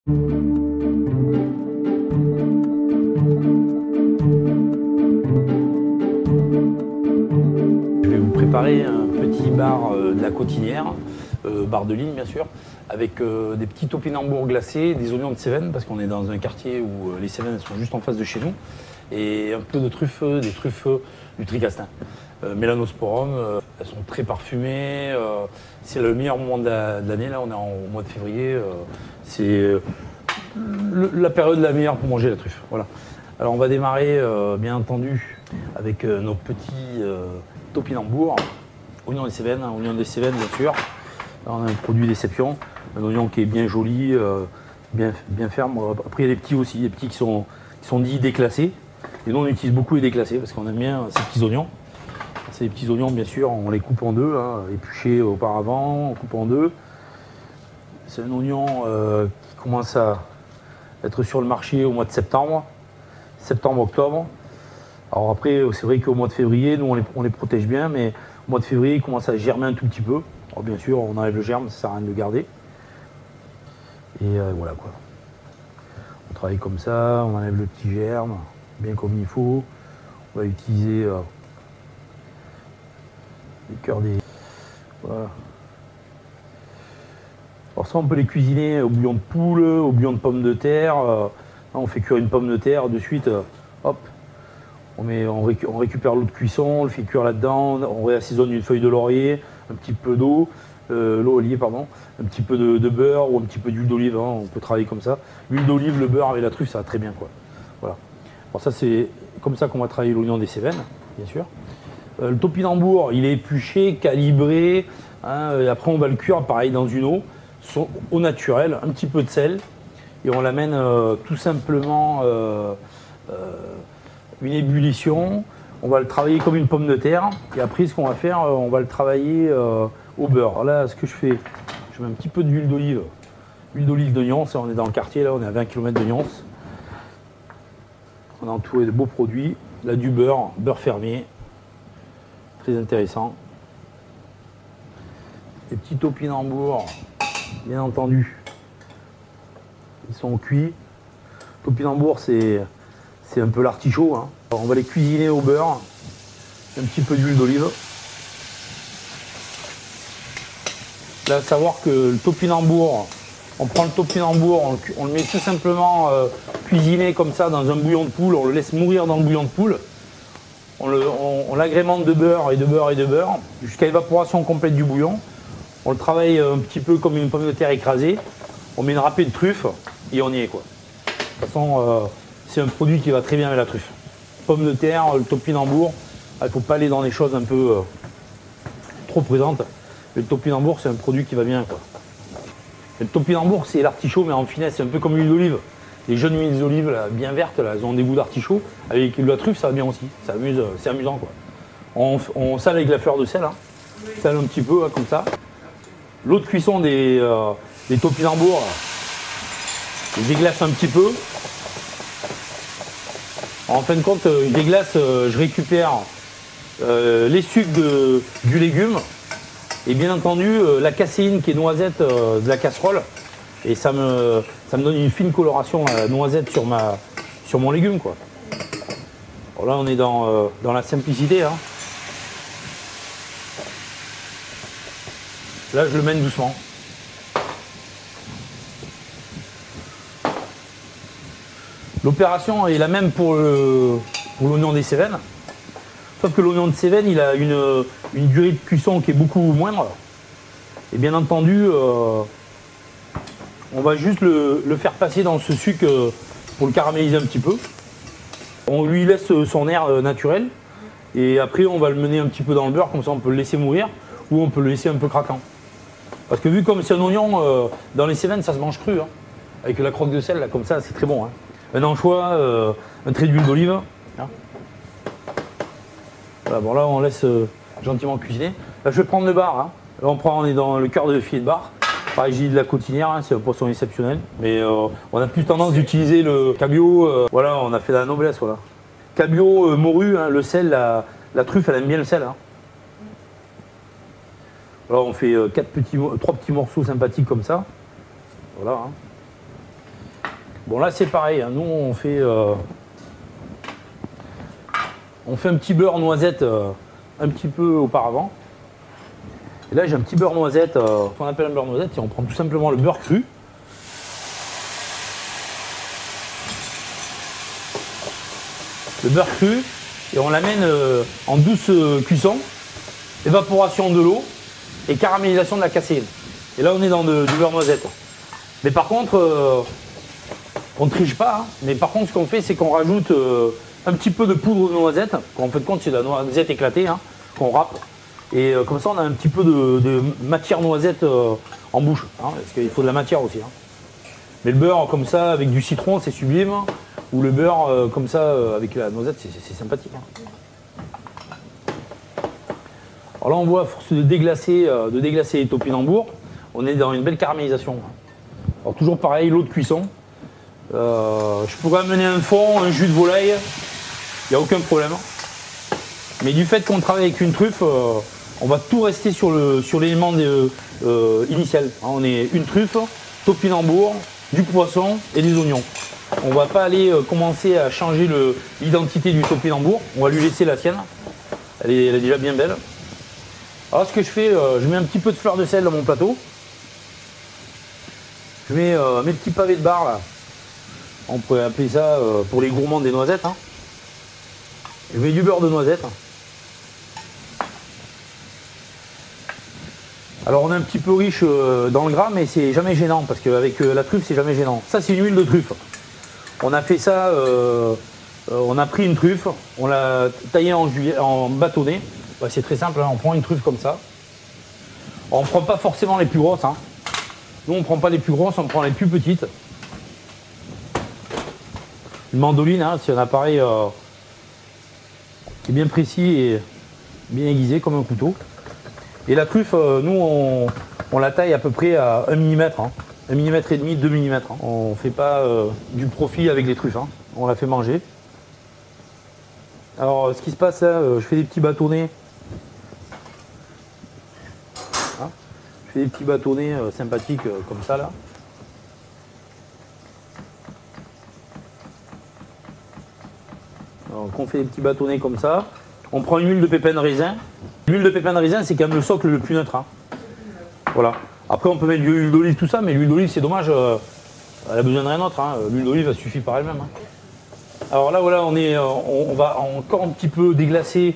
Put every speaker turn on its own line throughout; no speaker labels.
Je vais vous préparer un petit bar de la Cotinière, bar de ligne bien sûr, avec des petits topinambours glacés, des oignons de Cévennes, parce qu'on est dans un quartier où les Cévennes sont juste en face de chez nous, et un peu de truffes, des truffes du Tricastin. Mélanosporum, elles sont très parfumées, c'est le meilleur moment de l'année, là on est au mois de février, c'est la période la meilleure pour manger la truffe. Voilà. Alors on va démarrer bien entendu avec nos petits topinambours, oignons des Cévennes, bien sûr. Alors, on a un produit d'exception, un oignon qui est bien joli, bien ferme. Après il y a des petits aussi, des petits qui sont dits déclassés. Et nous on utilise beaucoup les déclassés parce qu'on aime bien ces petits oignons. Ces petits oignons bien sûr, on les coupe en deux, hein, épluchés auparavant, on coupe en deux. C'est un oignon qui commence à être sur le marché au mois de septembre-octobre. Alors après, c'est vrai qu'au mois de février, nous on les protège bien, mais au mois de février, il commence à germer un tout petit peu. Alors bien sûr, on enlève le germe, ça sert à rien de le garder. Et voilà quoi. On travaille comme ça, on enlève le petit germe, bien comme il faut. On va utiliser les cœurs des... Voilà. Alors ça, on peut les cuisiner au bouillon de poule, au bouillon de pommes de terre. On fait cuire une pomme de terre, de suite, hop, on récupère l'eau de cuisson, on le fait cuire là-dedans, on réassaisonne une feuille de laurier, un petit peu d'eau, l'olive, pardon, un petit peu de beurre ou un petit peu d'huile d'olive, hein, on peut travailler comme ça. L'huile d'olive, le beurre avec la truffe, ça va très bien, quoi. Voilà. Alors ça, c'est comme ça qu'on va travailler l'oignon des Cévennes, bien sûr. Le topinambour, il est épluché, calibré, hein, et après on va le cuire pareil dans une eau, au naturel, un petit peu de sel, et on l'amène tout simplement une ébullition. On va le travailler comme une pomme de terre, et après ce qu'on va faire, on va le travailler au beurre. Alors là, ce que je fais, je mets un petit peu d'huile d'olive de Nyons, on est dans le quartier, là on est à 20 km de Nyons. On a entouré de beaux produits, là du beurre fermier, très intéressant. Les petits topinambours, bien entendu, ils sont cuits. Topinambour, c'est un peu l'artichaut, hein. On va les cuisiner au beurre, un petit peu d'huile d'olive. Là, à savoir que le topinambour, on prend le topinambour, on le met tout simplement cuisiné comme ça dans un bouillon de poule, on le laisse mourir dans le bouillon de poule. On l'agrémente de beurre et de beurre et de beurre jusqu'à évaporation complète du bouillon. On le travaille un petit peu comme une pomme de terre écrasée. On met une râpée de truffe et on y est, quoi. De toute façon, c'est un produit qui va très bien avec la truffe. Pomme de terre, le topinambour, il ne faut pas aller dans des choses un peu trop présentes. Mais le topinambour, c'est un produit qui va bien, quoi. Et le topinambour, c'est l'artichaut, mais en finesse, c'est un peu comme l'huile d'olive. Les jeunes huiles d'olive bien vertes, là, elles ont des goûts d'artichaut. Avec de la truffe, ça va bien aussi. Ça amuse, c'est amusant, quoi. On sale avec la fleur de sel, hein. On sale un petit peu, hein, comme ça. L'eau de cuisson des topinambours, je déglace un petit peu. En fin de compte, je déglace, je récupère les sucs du légume et bien entendu la caséine qui est noisette de la casserole. Et ça me donne une fine coloration noisette sur mon légume, quoi. Alors là, on est dans la simplicité, hein. Là, je le mène doucement. L'opération est la même pour l'oignon des Cévennes. Sauf que l'oignon de Cévennes, il a une durée de cuisson qui est beaucoup moindre. Et bien entendu, on va juste le faire passer dans ce sucre pour le caraméliser un petit peu. On lui laisse son air naturel. Et après, on va le mener un petit peu dans le beurre, comme ça on peut le laisser mourir. Ou on peut le laisser un peu craquant. Parce que vu comme c'est un oignon, dans les Cévennes, ça se mange cru, hein. Avec la croque de sel, là, comme ça, c'est très bon, hein. Un anchois, un trait d'huile d'olive, hein. Voilà, bon là, on laisse gentiment cuisiner. Là, je vais prendre le bar, hein. Là, on est dans le cœur de filet de bar. Pareil, j'ai de la Cotinière, hein, c'est un poisson exceptionnel. Mais on a plus tendance d'utiliser le cabillaud. Voilà, on a fait la noblesse, voilà. Cabillaud, morue, hein, le sel, la truffe, elle aime bien le sel, hein. Alors on fait 3 petits morceaux sympathiques comme ça. Voilà, hein. Bon là c'est pareil, hein. Nous on fait un petit beurre noisette un petit peu auparavant. Et là j'ai un petit beurre noisette, qu'on appelle un beurre noisette, et on prend tout simplement le beurre cru. Le beurre cru, et on l'amène en douce cuisson, évaporation de l'eau et caramélisation de la caséine. Et là on est dans du beurre noisette. Mais par contre, on ne triche pas, hein. Mais par contre ce qu'on fait c'est qu'on rajoute un petit peu de poudre de noisette. En fait compte c'est de la noisette éclatée, hein, qu'on râpe. Et comme ça on a un petit peu de matière noisette en bouche, hein, parce qu'il faut de la matière aussi, hein. Mais le beurre comme ça avec du citron c'est sublime. Ou le beurre comme ça avec la noisette c'est sympathique, hein. Alors là on voit à force de déglacer les topinambours, on est dans une belle caramélisation. Alors toujours pareil, l'eau de cuisson. Je pourrais amener un fond, un jus de volaille, il n'y a aucun problème. Mais du fait qu'on travaille avec une truffe, on va tout rester sur l'élément initial. On est une truffe, topinambour, du poisson et des oignons. On ne va pas aller commencer à changer l'identité du topinambour, on va lui laisser la sienne. Elle est déjà bien belle. Alors ce que je fais, je mets un petit peu de fleur de sel dans mon plateau. Je mets mes petits pavés de bar là. On pourrait appeler ça pour les gourmands des noisettes, hein. Je mets du beurre de noisette. Alors on est un petit peu riche dans le gras, mais c'est jamais gênant parce qu'avec la truffe c'est jamais gênant. Ça c'est une huile de truffe. On a fait ça, on a pris une truffe, on l'a taillée en bâtonnet. Bah, c'est très simple, hein, on prend une truffe comme ça. On ne prend pas forcément les plus grosses, hein. Nous on ne prend pas les plus grosses, on prend les plus petites. Une mandoline, hein, c'est un appareil qui est bien précis et bien aiguisé comme un couteau. Et la truffe, nous on la taille à peu près à 1 mm, hein. 1 mm et demi, 2 mm. Hein. On ne fait pas du profit avec les truffes, hein. On la fait manger. Alors ce qui se passe là, je fais des petits bâtonnets. Hein, je fais des petits bâtonnets sympathiques comme ça là. Donc on fait des petits bâtonnets comme ça. On prend une huile de pépins de raisin. L'huile de pépins de raisin c'est quand même le socle le plus neutre, hein. Voilà. Après on peut mettre de l'huile d'olive tout ça, mais l'huile d'olive c'est dommage, elle a besoin de rien d'autre, hein. L'huile d'olive elle suffit par elle-même, hein. Alors là voilà, on va encore un petit peu déglacer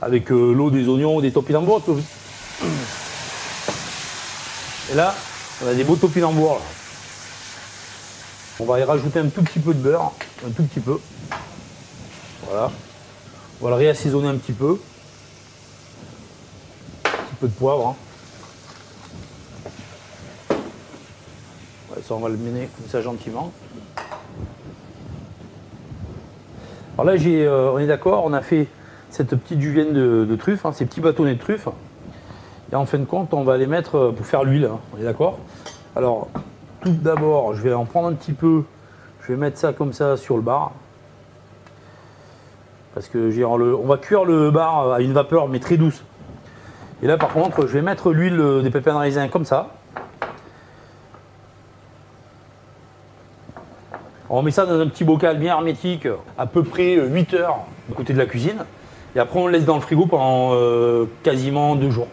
avec l'eau des oignons, des topinambours. Et là on a des beaux topinambours là. On va y rajouter un tout petit peu de beurre, un tout petit peu. Voilà. On va le réassaisonner un petit peu. Un petit peu de poivre, hein. Ouais, ça on va le mener comme ça gentiment. Alors là on est d'accord, on a fait cette petite julienne de truffes, hein, ces petits bâtonnets de truffes. Et en fin de compte, on va les mettre pour faire l'huile, hein, on est d'accord. Alors tout d'abord, je vais en prendre un petit peu, je vais mettre ça comme ça sur le bar. Parce que on va cuire le bar à une vapeur mais très douce. Et là par contre, je vais mettre l'huile des pépins de raisin comme ça. On met ça dans un petit bocal bien hermétique, à peu près 8 heures à côté de la cuisine. Et après on le laisse dans le frigo pendant quasiment 2 jours.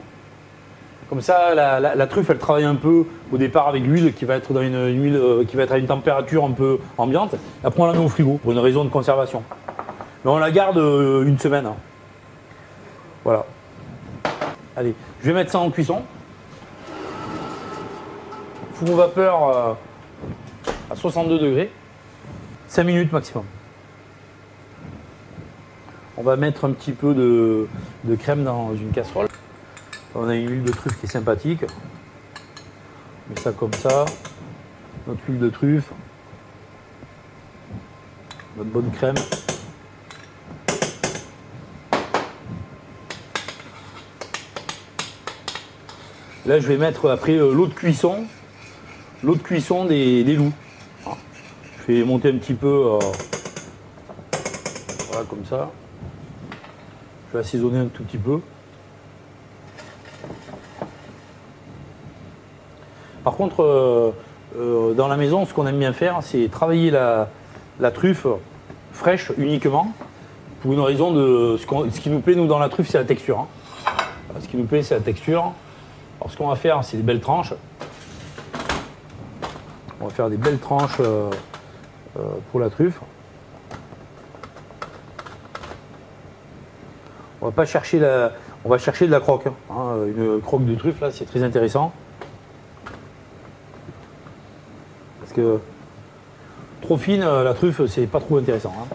Comme ça, la truffe elle travaille un peu au départ avec l'huile qui va être dans une huile qui va être à une température un peu ambiante. Et après on la met au frigo pour une raison de conservation. Mais on la garde une semaine, hein. Voilà. Allez, je vais mettre ça en cuisson. Four vapeur à 62 degrés. 5 minutes maximum. On va mettre un petit peu de crème dans une casserole. On a une huile de truffe qui est sympathique. On met ça comme ça. Notre huile de truffe. Notre bonne crème. Là, je vais mettre après l'eau de cuisson. L'eau de cuisson des loups. Je vais monter un petit peu, voilà, comme ça. Je vais assaisonner un tout petit peu. Par contre, Dans la maison, ce qu'on aime bien faire, c'est travailler la truffe fraîche uniquement, pour une raison de ce qui nous plaît, nous, dans la truffe, c'est la texture. Hein. Ce qui nous plaît, c'est la texture. Alors, ce qu'on va faire, c'est des belles tranches. On va faire des belles tranches pour la truffe. On va pas chercher on va chercher de la croque. Hein. Une croque de truffe, là, c'est très intéressant. Parce que trop fine, la truffe, c'est pas trop intéressant. Hein.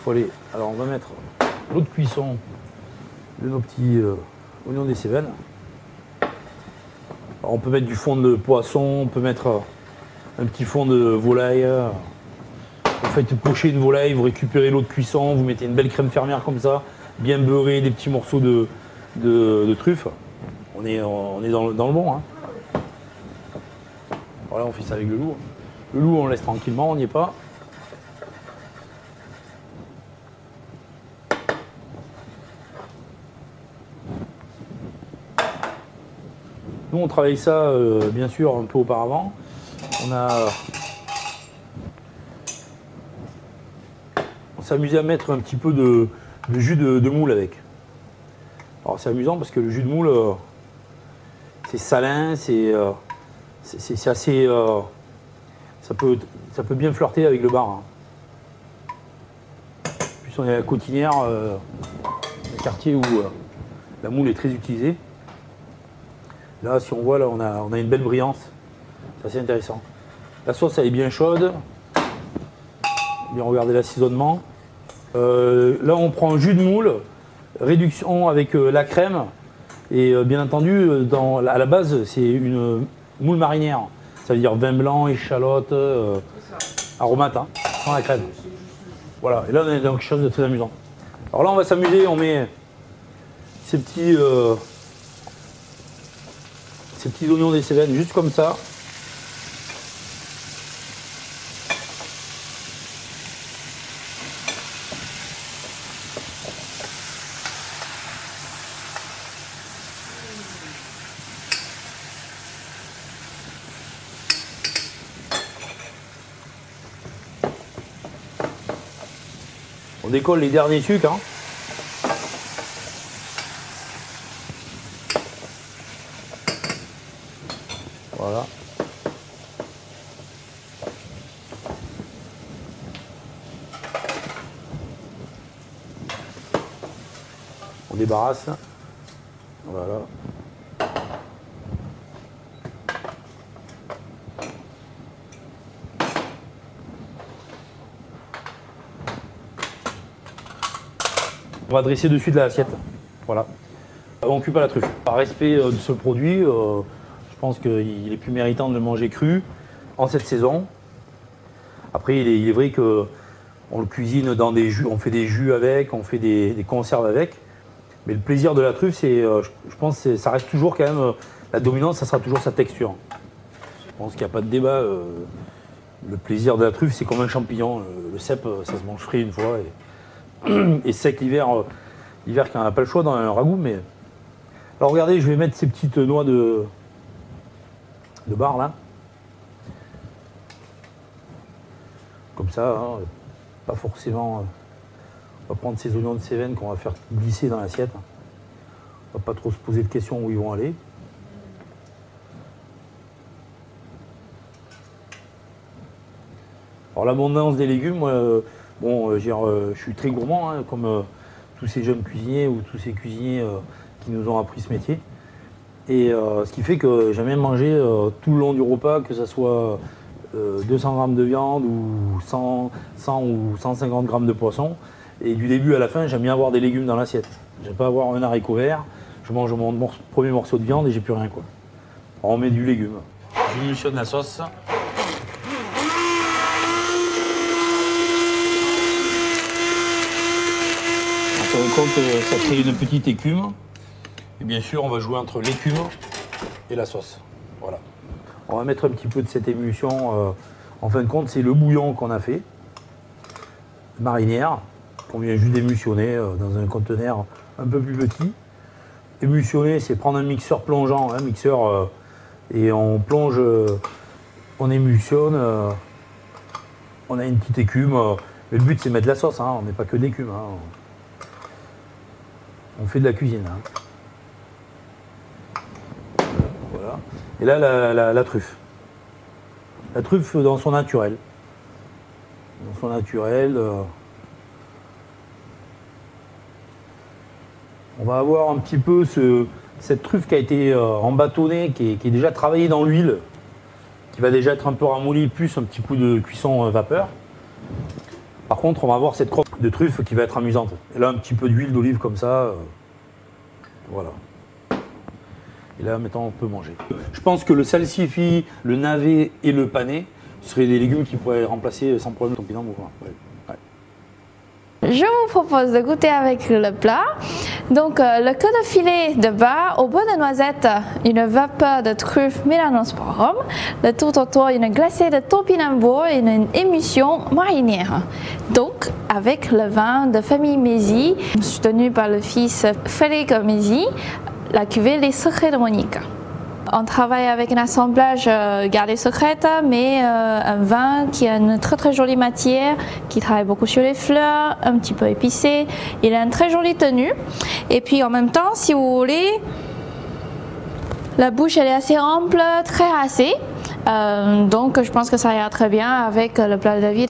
Faut aller. Alors, on va mettre l'eau de cuisson de nos petits oignons des Cévennes. Alors, on peut mettre du fond de poisson, on peut mettre un petit fond de volaille. Vous faites pocher une volaille, vous récupérez l'eau de cuisson, vous mettez une belle crème fermière comme ça, bien beurré, des petits morceaux de truffe. On est dans le bon. Hein. Voilà, on fait ça avec le loup. Le loup, on le laisse tranquillement, on n'y est pas. Nous, on travaille ça, bien sûr, un peu auparavant. On s'est amusé à mettre un petit peu de jus de moule avec. Alors, c'est amusant parce que le jus de moule, c'est salin, c'est assez... ça peut bien flirter avec le bar. Hein. En plus, on est à la Cotinière, un quartier où la moule est très utilisée. Là, si on voit, là, on a une belle brillance. C'est assez intéressant. La sauce, elle est bien chaude. Bien regarder l'assaisonnement. Là, on prend un jus de moule, réduction avec la crème. Et bien entendu, à la base, c'est une moule marinière. Ça veut dire vin blanc, échalote, aromate, hein, sans la crème. Voilà, et là, on est dans quelque chose de très amusant. Alors là, on va s'amuser, on met ces petits oignons des Cévennes juste comme ça. On décolle les derniers sucres. Hein. Voilà. On débarrasse. Voilà. On va dresser dessus de l'assiette. Voilà. On cuit pas la truffe. Par respect de ce produit, je pense qu'il est plus méritant de le manger cru en cette saison. Après, il est vrai qu'on le cuisine dans des jus, on fait des jus avec, on fait des conserves avec. Mais le plaisir de la truffe, je pense que ça reste toujours quand même, la dominante, ça sera toujours sa texture. Je pense qu'il n'y a pas de débat. Le plaisir de la truffe, c'est comme un champignon. Le cèpe, ça se mange frit une fois. Et sec l'hiver, l'hiver quand on n'a pas le choix dans un ragoût. Mais... Alors regardez, je vais mettre ces petites noix de bar là. Comme ça, hein, pas forcément... on va prendre ces oignons de Cévennes qu'on va faire glisser dans l'assiette. On va pas trop se poser de questions où ils vont aller. Alors l'abondance des légumes, je suis très gourmand, hein, comme tous ces jeunes cuisiniers ou tous ces cuisiniers qui nous ont appris ce métier. Et ce qui fait que j'aime bien manger tout le long du repas, que ce soit 200 grammes de viande ou 100 ou 150 grammes de poisson. Et du début à la fin, j'aime bien avoir des légumes dans l'assiette. J'aime pas avoir un haricot vert, je mange mon premier morceau de viande et j'ai plus rien, quoi. Alors, on met du légume. J'émulsionne la sauce. On se rend compte que ça crée une petite écume. Et bien sûr, on va jouer entre l'écume et la sauce. Voilà. On va mettre un petit peu de cette émulsion. En fin de compte, c'est le bouillon qu'on a fait, marinière, qu'on vient juste d'émulsionner dans un conteneur un peu plus petit. Émulsionner, c'est prendre un mixeur plongeant, et on plonge on émulsionne, on a une petite écume. Mais le but c'est de mettre de la sauce, hein, on n'est pas que de l'écume. Hein. On fait de la cuisine. Hein. Voilà. Et là, la truffe. La truffe dans son naturel. Dans son naturel. On va avoir un petit peu cette truffe qui a été embâtonnée, qui est déjà travaillée dans l'huile, qui va déjà être un peu ramollie, plus un petit coup de cuisson vapeur. Par contre, on va avoir cette crotte de truffe qui va être amusante. Et là, un petit peu d'huile d'olive comme ça. Voilà. Et là, maintenant, on peut manger. Je pense que le salsifis, le navet et le panais seraient des légumes qui pourraient remplacer sans problème le topinambour. Ouais.
Je vous propose de goûter avec le plat. Donc le queue de filet de bar au beurre de noisette, une vapeur de truffe Melanosporum, le tout autour une glacée de topinambour et une émulsion marinière. Donc avec le vin de famille Mézy, soutenu par le fils Frédéric Mézy, la cuvée Les Secrets de Monique. On travaille avec un assemblage gardé secret, mais un vin qui a une très jolie matière, qui travaille beaucoup sur les fleurs, un petit peu épicé. Il a une très jolie tenue. Et puis en même temps, si vous voulez, la bouche elle est assez ample, très racée. Donc je pense que ça ira très bien avec le plat de David.